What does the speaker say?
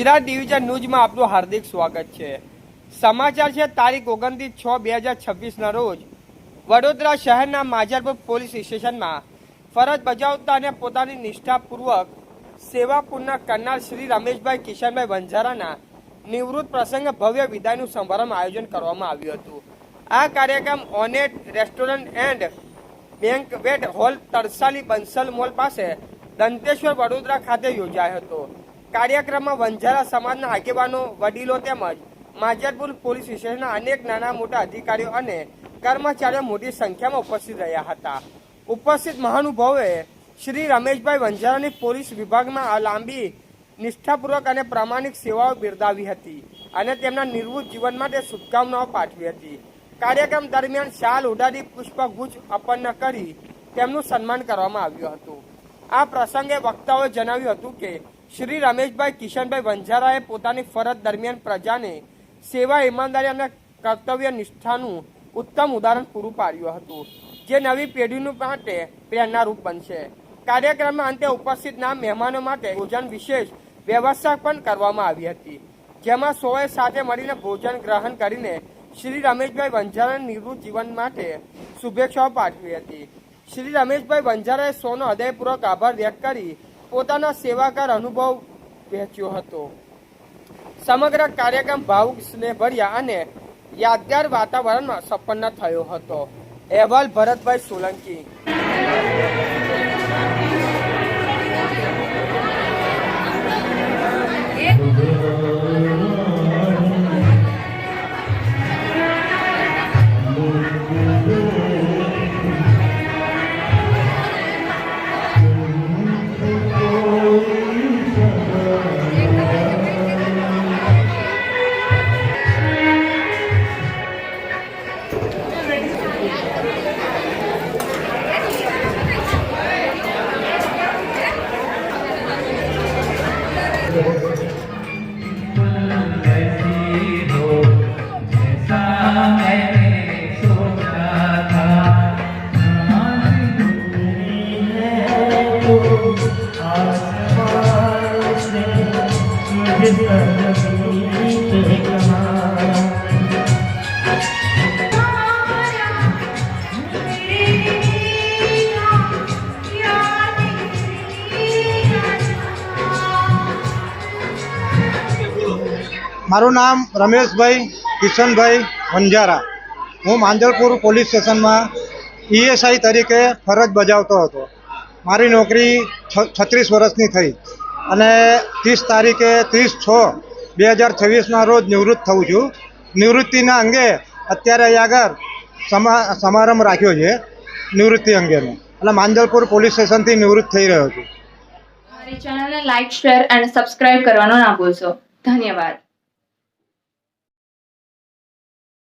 Gujarat division ન્યૂઝમાં આપનું હાર્દિક સ્વાગત છે। સમાચાર છે તારીખ 29/6/2026 રોજ વડોદરા શહેરના માજલપુર પોલીસ સ્ટેશનમાં ફરજ બજાવતા અને પોતાની નિષ્ઠાપૂર્વક સેવા પૂર્ણ કરનાર શ્રી રમેશભાઈ કિશનભાઈ વંજારાના નિવૃત્ત પ્રસંગે ભવ્ય વિદાયનું સમારંભ આયોજન કરવામાં આવ્યું હતું। આ કાર્યક્રમ ઓનેટ restaurant and banquet hall Tarsali Bansal mall પાસે દંતેશ્વર વડોદરા ખાતે યોજાયો હતો। કાર્યક્રમમાં વંજારા સમાજના આગેવાનો, વડીલો તેમજ માજલપુર પોલીસ સ્ટેશનના અનેક નાના મોટા અધિકારીઓ અને કર્મચારીઓ મોટી સંખ્યામાં ઉપસ્થિત રહ્યા હતા। ઉપસ્થિત મહાનુભાવોએ શ્રી રમેશભાઈ વંજારાની પોલીસ વિભાગમાં લાંબી નિષ્ઠાપૂર્વક અને પ્રામાણિક સેવાઓ બિરદાવી હતી અને તેમના નિવૃત્ત જીવન માટે શુભકામનાઓ પાઠવી હતી। કાર્યક્રમ દરમિયાન શાલ ઉડાડી પુષ્પગુચ્છ અર્પણ કરી તેમનું સન્માન કરવામાં આવ્યું હતું। આ પ્રસંગે વક્તાઓએ જણાવ્યું હતું કે શ્રી રમેશભાઈ કિશનભાઈ વંજારાએ પોતાની ફરજ દરમિયાન પ્રજાને સેવા, ઈમાનદારી અને કર્તવ્ય નિષ્ઠાનું ઉત્તમ ઉદાહરણ પૂરું પાડ્યું હતું, જે નવી પેઢીનું માટે પ્રેરણારૂપ બનશે। કાર્યક્રમના અંતે ઉપસ્થિતના મહેમાનો માટે ભોજન વિશેષ વ્યવસ્થા પણ કરવામાં આવી હતી, જેમાં સૌએ સાથે મળીને ભોજન ગ્રહણ કરીને શ્રી રમેશભાઈ વંજારાના નિવૃત્ત જીવન માટે શુભેચ્છાઓ પાઠવી હતી। શ્રી રમેશભાઈ વંજારાએ સૌનો હૃદયપૂર્વક આભાર વ્યક્ત કરી પોતાના સેવાકાર અનુભવ વહેંચ્યો હતો। સમગ્ર કાર્યક્રમ ભાવુક, સ્નેહભર્યા અને યાદગાર વાતાવરણમાં સંપન્ન થયો હતો। અહેવાલ ભરતભાઈ સોલંકી। મારું નામ રમેશભાઈ કિશનભાઈ વંજારા। હું માંજલપુર પોલીસ સ્ટેશનમાં ESI તરીકે ફરજ બજાવતો હતો। મારી નોકરી 36 વર્ષની થઈ અને 30 તારીખે 30/6/2026ના રોજ નિવૃત્ત થઉં છું। નિવૃત્તિના અંગે અત્યારે અહીં આગળ સમારંભ રાખ્યો છે નિવૃત્તિ અંગેનો, એટલે માંજલપુર પોલીસ સ્ટેશનથી નિવૃત્ત થઈ રહ્યો છું। અમારી ચેનલને લાઈક, શેર અને સબસ્ક્રાઇબ કરવાનું ના ભૂલશો। ધન્યવાદ।